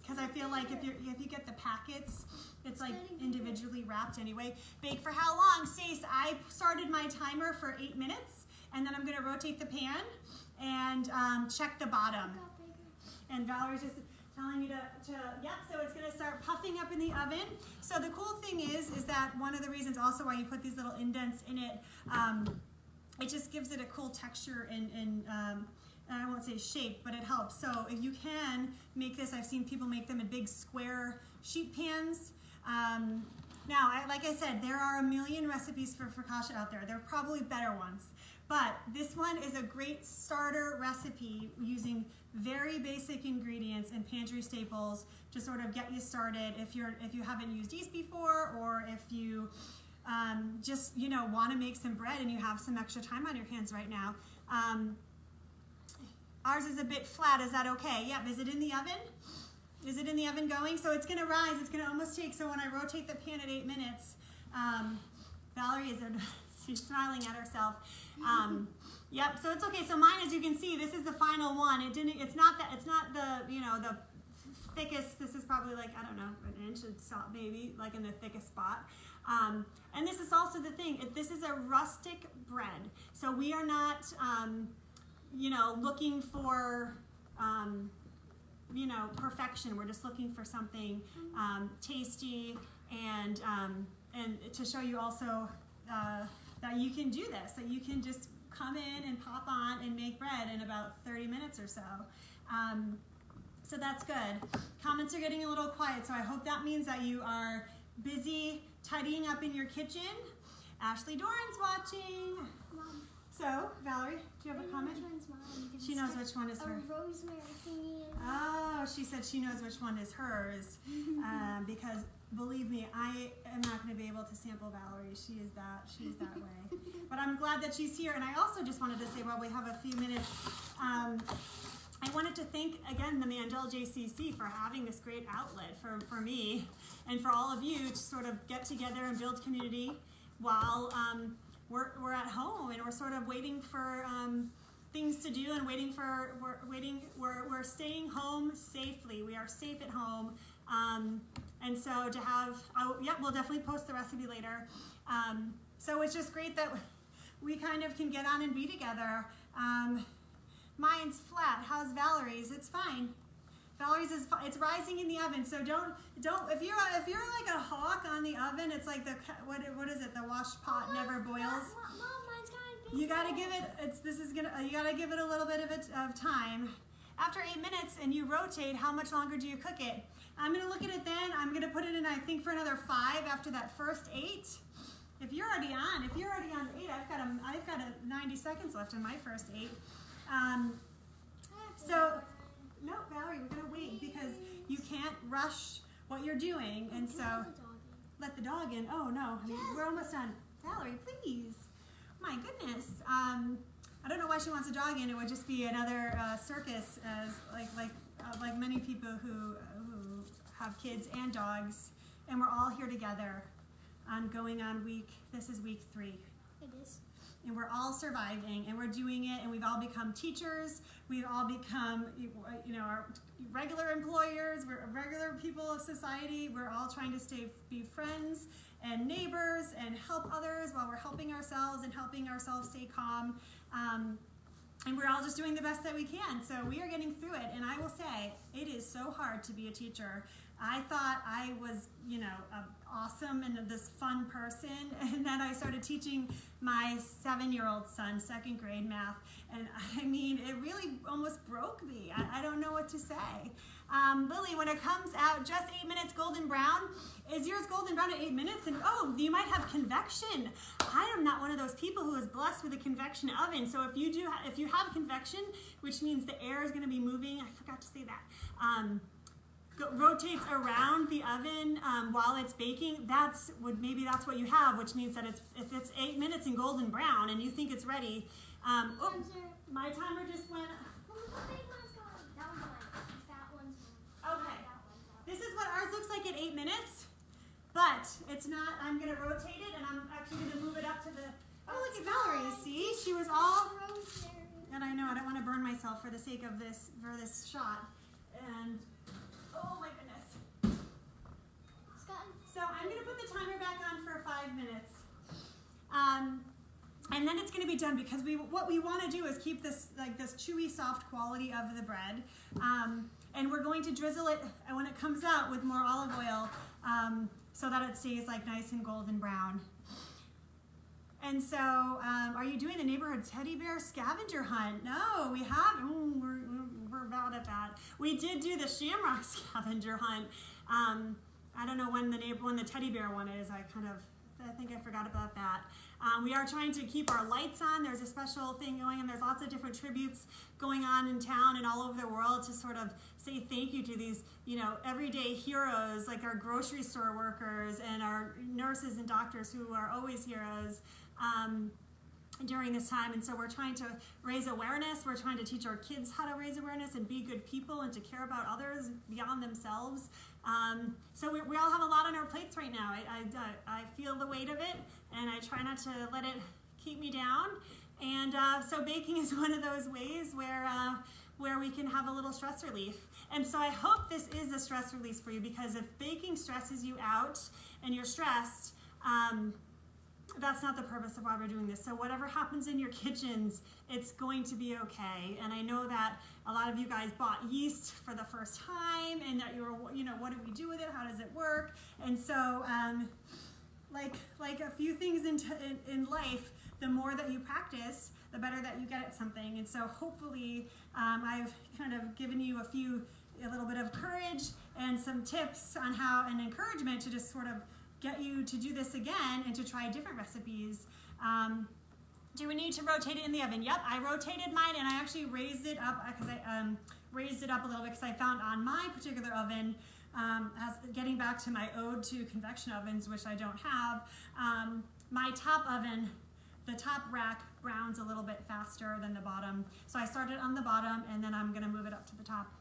A: because I feel like if you get the packets, it's like individually wrapped anyway. Bake for how long? Stace, I started my timer for 8 minutes, and then I'm going to rotate the pan and check the bottom. And Valerie's just telling me yep, so it's going to start puffing up in the oven. So the cool thing is that one of the reasons also why you put these little indents in it, it just gives it a cool texture and I won't say shape, but it helps. So if you can make this, I've seen people make them in big square sheet pans. Now, like I said, there are a million recipes for focaccia out there. There are probably better ones. But this one is a great starter recipe using very basic ingredients and pantry staples to sort of get you started if you haven't used yeast before, or if you just want to make some bread and you have some extra time on your hands right now. Ours is a bit flat. Is that okay? Yep. Is it in the oven? Is it in the oven going? So it's going to rise. It's going to almost take. So when I rotate the pan at 8 minutes, Valerie is she's smiling at herself. Yep. So it's okay. So mine, as you can see, this is the final one. It's not the the thickest. This is probably like, I don't know, an inch of salt, maybe, like in the thickest spot. And this is also the thing. This is a rustic bread. So we are not, looking for, perfection. We're just looking for something tasty and to show you also that you can do this, that you can just come in and pop on and make bread in about 30 minutes or so. So that's good. Comments are getting a little quiet, so I hope that means that you are busy tidying up in your kitchen. Ashley Doran's watching.
B: Mom.
A: So, Valerie, do you have a comment?
B: Which one's mine?
A: She knows which one is her.
B: A rosemary thingy.
A: Oh, she said she knows which one is hers. Because believe me, I am not going to be able to sample Valerie. She's that way. But I'm glad that she's here. And I also just wanted to say, while we have a few minutes, I wanted to thank, again, the Mandel JCC for having this great outlet for me and for all of you to sort of get together and build community while we're at home and we're sort of waiting for things to do and we're staying home safely. We are safe at home. And so to have, we'll definitely post the recipe later. So it's just great that we kind of can get on and be together. Mine's flat. How's Valerie's? It's fine. Valerie's it's rising in the oven. So don't if you're like a hawk on the oven, it's like what is it? The wash pot never boils.
B: Mom, mine's kind of big.
A: You gotta give it. You gotta give it a little bit of time. after 8 minutes and you rotate, how much longer do you cook it? I'm gonna look at it then. I'm gonna put it in, I think, for another 5 after that first 8. If you're already on 8, I've got a 90 seconds left in my first 8. So, no, Valerie, we're gonna wait because you can't rush what you're doing, and so let the dog in. Oh no, we're almost done. Valerie, please. My goodness. I don't know why she wants a dog in. It would just be another circus, as like many people who have kids and dogs, and we're all here together this is week 3.
B: It is.
A: And we're all surviving, and we're doing it, and we've all become teachers. We've all become, our regular employers. We're regular people of society. We're all trying to be friends and neighbors and help others while we're helping ourselves and helping ourselves stay calm. And we're all just doing the best that we can. So we are getting through it. And I will say, it is so hard to be a teacher. I thought I was, awesome and this fun person. And then I started teaching my 7-year-old son 2nd grade math. And I mean, it really almost broke me. I don't know what to say. Lily, when it comes out just 8 minutes golden brown, is yours golden brown at 8 minutes? And you might have convection. I am not one of those people who is blessed with a convection oven. So if you have convection, which means the air is going to be moving, I forgot to say that, rotates around the oven while it's baking, maybe that's what you have, which means that if it's 8 minutes in golden brown and you think it's ready, my timer just went. Okay, this is what ours looks like at 8 minutes, but it's not. I'm going to rotate it, and I'm actually going to move it up to the. Oh, look at Valerie. See, she was all. And I know I don't want to burn myself for the sake of this shot, and. Oh my goodness. So I'm going to put the timer back on for 5 minutes. And then it's going to be done because what we want to do is keep this chewy, soft quality of the bread. And we're going to drizzle it when it comes out with more olive oil so that it stays nice and golden brown. And so, are you doing the neighborhood teddy bear scavenger hunt? No, we haven't. We're bad at that. We did do the shamrock scavenger hunt. I don't know when the teddy bear one is. I think I forgot about that. We are trying to keep our lights on. There's a special thing going on. There's lots of different tributes going on in town and all over the world to sort of say thank you to these, everyday heroes like our grocery store workers and our nurses and doctors who are always heroes. During this time, and so we're trying to raise awareness. We're trying to teach our kids how to raise awareness and be good people and to care about others beyond themselves. So we all have a lot on our plates right now. I feel the weight of it, and I try not to let it keep me down. And so baking is one of those ways where we can have a little stress relief. And so I hope this is a stress release for you, because if baking stresses you out and you're stressed, that's not the purpose of why we're doing this. So whatever happens in your kitchens, it's going to be okay. And I know that a lot of you guys bought yeast for the first time, and that you were, what do we do with it? How does it work? And so, like a few things in life, the more that you practice, the better that you get at something. And so hopefully, I've kind of given you a little bit of courage and some tips on how, and encouragement to just sort of get you to do this again and to try different recipes. Do we need to rotate it in the oven? Yep, I rotated mine, and I actually raised it up because I raised it up a little bit because I found on my particular oven, getting back to my ode to convection ovens, which I don't have, my top oven, the top rack browns a little bit faster than the bottom. So I started on the bottom, and then I'm gonna move it up to the top.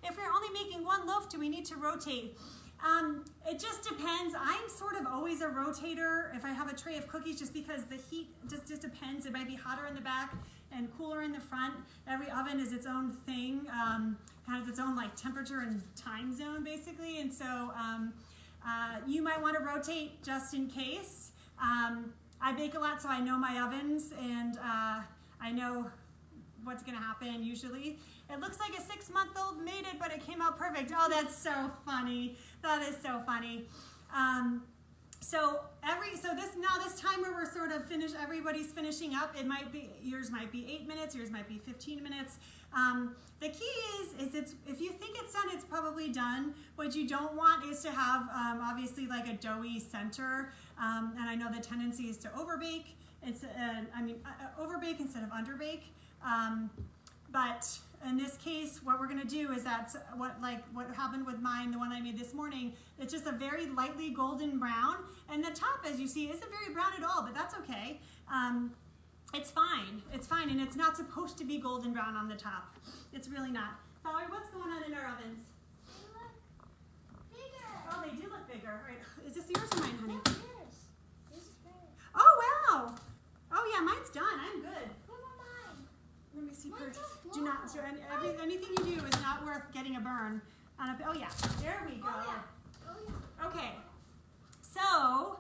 A: If we're only making one loaf, do we need to rotate? It just depends. I'm sort of always a rotator if I have a tray of cookies, just because the heat just depends. It might be hotter in the back and cooler in the front. Every oven is its own thing, has its own temperature and time zone basically. And so you might want to rotate just in case. I bake a lot, so I know my ovens, and I know what's gonna happen usually. It looks like a 6-month-old made it, but it came out perfect. Oh, that's so funny. That is so funny. So this timer we're sort of finished, everybody's finishing up. It might be, yours might be 8 minutes, yours might be 15 minutes. The key is if you think it's done, it's probably done. What you don't want is to have obviously like a doughy center. And I know the tendency is to overbake. Overbake instead of underbake. But in this case, what we're gonna do is that's what happened with mine, the one I made this morning. It's just a very lightly golden brown. And the top, as you see, isn't very brown at all, but that's okay. It's fine, and it's not supposed to be golden brown on the top. It's really not. Valerie, what's going on in our ovens?
B: They look bigger.
A: Oh, they do look bigger. All right. Is this yours or mine, honey?
B: That's yours. This is hers.
A: Oh, wow. Oh, yeah, mine's done. I'm good.
B: What about mine?
A: Let me see.
B: Mine's so
A: Do not, so anything you do is not worth getting a burn on a, oh, yeah. There we go.
B: Oh, yeah. Oh, yeah.
A: Okay. So,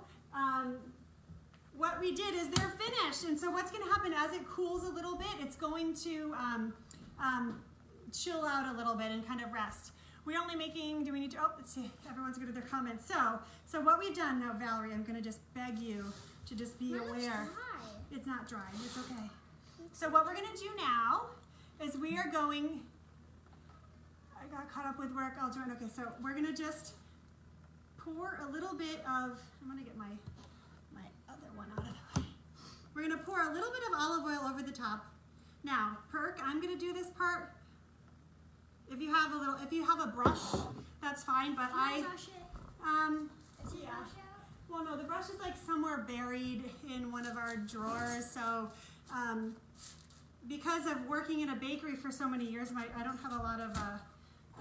A: what we did is they're finished, and so what's going to happen as it cools a little bit, it's going to chill out a little bit and kind of rest. We're only making, do we need to, oh, let's see, everyone's good at their comments. So what we've done now, Valerie, I'm going to just beg you to just be aware.
B: Dry.
A: It's not dry, it's okay. So what we're going to do now is we are going, I got caught up with work, I'll join, okay, so we're going to just pour a little bit of, I'm going to get my other one out of the way. We're going to pour a little bit of olive oil over the top. Now, Perk, I'm going to do this part. If you have a brush, that's fine, but
B: Can I brush it? Is it
A: yeah.
B: brush out?
A: Well, no, the brush is like somewhere buried in one of our drawers. So, because of working in a bakery for so many years, I don't have a lot of, I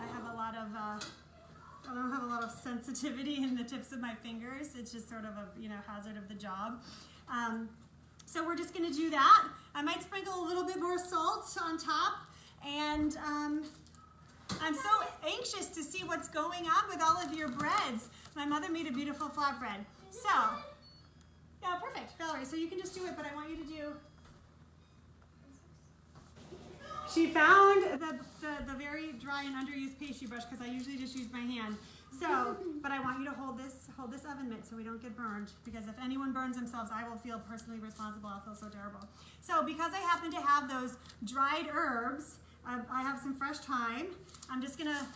A: don't have a lot of sensitivity in the tips of my fingers. It's just sort of a hazard of the job. So we're just going to do that. I might sprinkle a little bit more salt on top, and I'm so anxious to see what's going on with all of your breads. My mother made a beautiful flatbread. So, yeah, perfect, Valerie. So you can just do it, but I want you to do. She found the very dry and underused pastry brush because I usually just use my hand. So, but I want you to hold this oven mitt so we don't get burned, because if anyone burns themselves, I will feel personally responsible. I'll feel so terrible. So because I happen to have those dried herbs, I have some fresh thyme. I'm just gonna,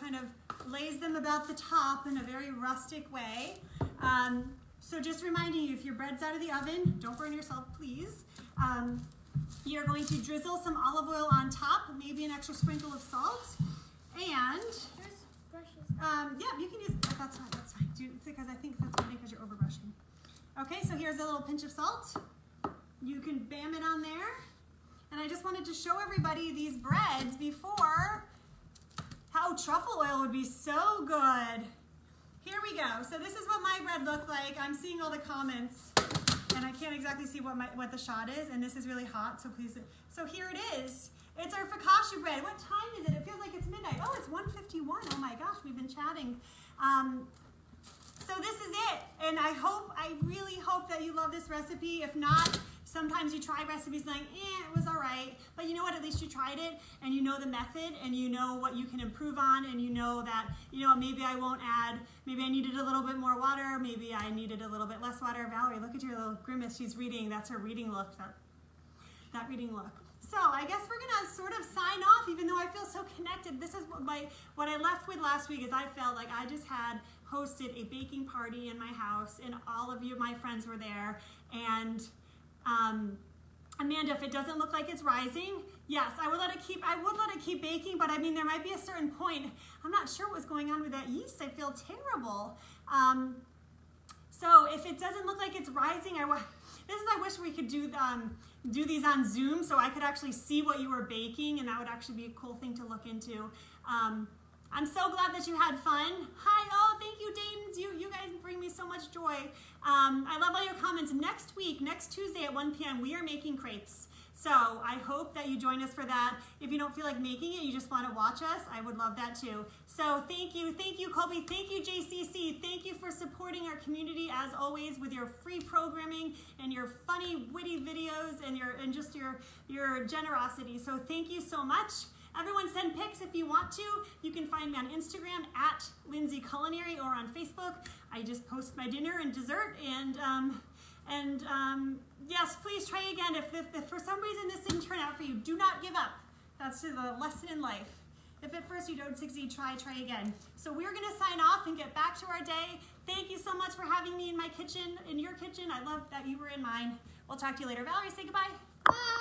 A: kind of glaze them about the top in a very rustic way. So just reminding you, if your bread's out of the oven, don't burn yourself, please. You're going to drizzle some olive oil on top, maybe an extra sprinkle of salt, and yeah, you can use, that's fine, because I think that's funny because you're over brushing. Okay, so here's a little pinch of salt. You can bam it on there. And I just wanted to show everybody these breads before, how truffle oil would be so good. Here we go. So this is what my bread looked like. I'm seeing all the comments, and I can't exactly see what the shot is, and this is really hot, so please. So here it is. It's our focaccia bread. What time is it? It feels like it's midnight. Oh, it's 1:51. Oh my gosh, we've been chatting. So this is it, and I really hope that you love this recipe. If not, sometimes you try recipes like, it was all right, but you know what, at least you tried it, and you know the method, and you know what you can improve on, and you know that, maybe I won't add, maybe I needed a little bit more water, maybe I needed a little bit less water. Valerie, look at your little grimace, she's reading, that's her reading look, that reading look. So I guess we're gonna sort of sign off, even though I feel so connected. This is what I left with last week, is I felt like I just had hosted a baking party in my house, and all of you, my friends, were there, and Amanda, if it doesn't look like it's rising, yes, I would let it keep baking, but I mean, there might be a certain point. I'm not sure what's going on with that yeast. I feel terrible. So if it doesn't look like it's rising, I wish we could do these on Zoom so I could actually see what you were baking, and that would actually be a cool thing to look into. I'm so glad that you had fun. Hi, oh, thank you, Dayton. You guys bring me so much joy. I love all your comments. Next week, next Tuesday at 1 p.m., we are making crepes. So I hope that you join us for that. If you don't feel like making it, you just want to watch us, I would love that too. So thank you, Colby, thank you, JCC. Thank you for supporting our community as always with your free programming and your funny, witty videos and just your generosity. So thank you so much. Everyone send pics if you want to. You can find me on Instagram at Lindsay Culinary or on Facebook. I just post my dinner and dessert, and yes, please try again. If for some reason this didn't turn out for you, do not give up. That's the lesson in life. If at first you don't succeed, try again. So we're gonna sign off and get back to our day. Thank you so much for having me in my kitchen, in your kitchen. I love that you were in mine. We'll talk to you later. Valerie, say goodbye.
B: Bye.